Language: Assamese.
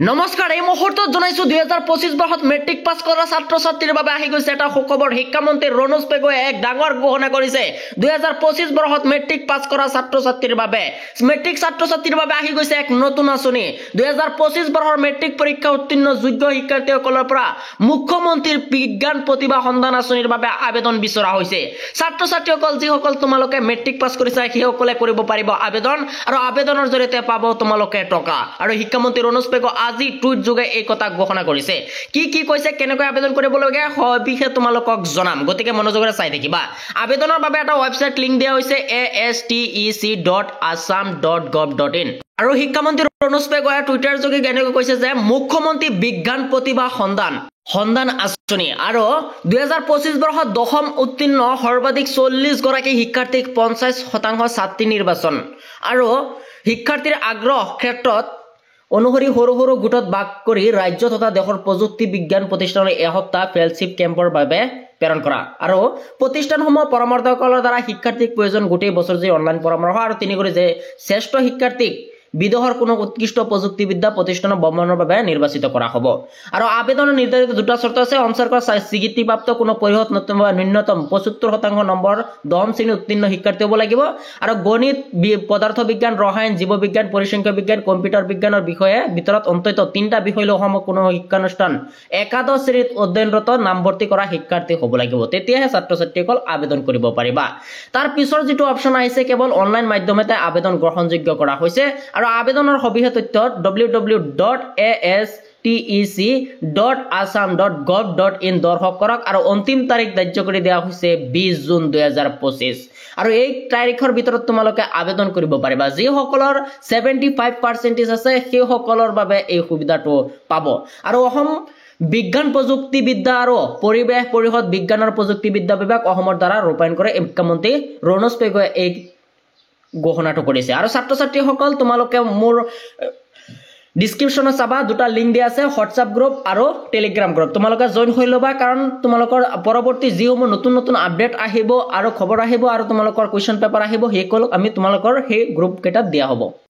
নমস্কাৰ এই মুহূৰ্তত জনাইছো 2025 বৰ্ষত মেট্ৰিক পাছ কৰা ছাত্ৰ ছাত্ৰীৰ বাবে আহি গৈছে এটা সুখবৰ শিক্ষামন্ত্ৰী ৰণোজ পেগুৱে এক ডাঙৰ ঘোষণা কৰিছে 2025 বৰ্ষত মেট্ৰিক পাছ কৰা ছাত্ৰ ছাত্ৰীৰ বাবে আহি গৈছে এক নতুন আঁচনি 2025 বৰ্ষৰ মেট্ৰিক পৰীক্ষা উত্তীৰ্ণ যোগ্য শিক্ষাৰ্থীসকলৰ পৰা মুখ্যমন্ত্ৰীৰ বিজ্ঞান প্ৰতিভা সন্ধান আঁচনিৰ বাবে আবেদন বিচৰা হৈছে ছাত্ৰ ছাত্ৰীসকল যিসকল তোমালোকে মেট্ৰিক পাছ কৰিছা সেইসকলে কৰিব পাৰিব আবেদন আৰু আবেদনৰ জৰিয়তে পাব তোমালোকে টকা আৰু শিক্ষামন্ত্ৰী ৰণোজ পেগু আজি টুইট যোগে এই কথা ঘোষণা কৰিছে কি কৈছে কেনেকৈ আবেদন কৰিবলগীয়া বিশেষ তোমালোকক জনাম গতিকে মনোযোগৰে চাই থাকিবা আবেদনৰ বাবে এটা ওয়েবসাইট লিংক দিয়া হৈছে astec.assam.gov.in আৰু শিক্ষামন্ত্ৰী ৰণোজ পেগুৱে টুইটাৰ যোগে কেনেকৈ কৈছে যে মুখ্যমন্ত্ৰী বিজ্ঞান প্ৰতিভা সন্ধান আঁচনি আৰু 2025 বৰ্ষত দশম উত্তীৰ্ণ সৰ্বাধিক 40 গৰাকী শিক্ষাৰ্থীক 50% ছাত্ৰী নিৰ্বাচন আৰু শিক্ষাৰ্থীৰ আগ্ৰহ ক্ষেত্ৰত অনুসৰি সৰু গোটত ভাগ কৰি ৰাজ্য তথা দেশৰ প্ৰযুক্তি বিজ্ঞান প্ৰতিষ্ঠানৰ এসপ্তাহ ফেলশ্বিপ কেম্পৰ বাবে প্ৰেৰণ কৰা আৰু প্ৰতিষ্ঠানসমূহ পৰামৰ্শকসকলৰ দ্বাৰা শিক্ষাৰ্থীক প্ৰয়োজন গোটেই বছৰ যে অনলাইন পৰামৰ্শ আৰু তিনিগৰি যে শ্ৰেষ্ঠ শিক্ষাৰ্থীক বিদেশৰ কোনো উৎকৃষ্ট প্ৰযুক্তিবিদ্যা প্ৰতিষ্ঠানৰ ভ্ৰমণৰ বাবে নিৰ্বাচিত কৰা হ'ব আৰু আবেদনৰ নিৰ্ধাৰিত দুটা চৰ্ত আছে অঞ্চলৰ স্বীকৃতিপ্ৰাপ্ত কোনো পৰিষদ নতুবা ন্যূনতম 75% নম্বৰ দশম শ্ৰেণী উত্তীৰ্ণ শিক্ষাৰ্থী হ'ব লাগিব আৰু গণিত পদাৰ্থ বিজ্ঞান ৰসায়ন জীৱবিজ্ঞান পৰিসংখ্যা বিজ্ঞান কম্পিউটাৰ বিজ্ঞানৰ বিষয়ে ভিতৰত অন্তত 3টা বিষয় লৈ অসমৰ কোনো শিক্ষানুষ্ঠান একাদশ শ্ৰেণীত অধ্যয়নৰত নামভৰ্তি কৰা শিক্ষাৰ্থী হ'ব লাগিব তেতিয়াহে ছাত্ৰ ছাত্ৰীসকল আবেদন কৰিব পাৰিবা তাৰ পিছৰ যেটো অপচন আহিছে কেৱল অনলাইন মাধ্যমতে আবেদন গ্ৰহণযোগ্য কৰা হৈছে আৰু আবেদনৰ সবিশেষ তথ্য www.astec.assam.gov.in দৰ্শক কৰক আৰু অন্তিম তাৰিখ ধাৰ্য কৰি দিয়া হৈছে 20 জুন 2025 আৰু এই তাৰিখৰ ভিতৰত তোমালোকে আবেদন কৰিব পাৰিবা যিসকলৰ 75% আছে সেই সকলৰ বাবে এই সুবিধাটো পাব আৰু অসম বিজ্ঞান প্ৰযুক্তিবিদ্যা আৰু পৰিৱেশ পৰিষদ বিজ্ঞান আৰু প্ৰযুক্তিবিদ্যা বিভাগ অসমৰ দ্বাৰা ৰূপায়ণ কৰে মুখ্যমন্ত্ৰী ৰণোজ পেগুৱে এই ঘোষণাটো কৰিছে আৰু ছাত্ৰ ছাত্ৰীসকল তোমালোকে মোৰ ডিসক্ৰিপশনত চাবা দুটা লিংক দিয়া আছে হোৱাটসঅ্যাপ গ্ৰুপ আৰু টেলিগ্ৰাম গ্ৰুপ তোমালোকে জয়েন হৈ লবা কাৰণ তোমালোকৰ পৰৱৰ্তী যিসমূহ নতুন আপডেট আহিব আৰু খবৰ আহিব আৰু তোমালোকৰ কুৱেশ্যন পেপাৰ আহিব সেইসকল আমি তোমালোকৰ সেই গ্ৰুপ কেইটাত দিয়া হ'ব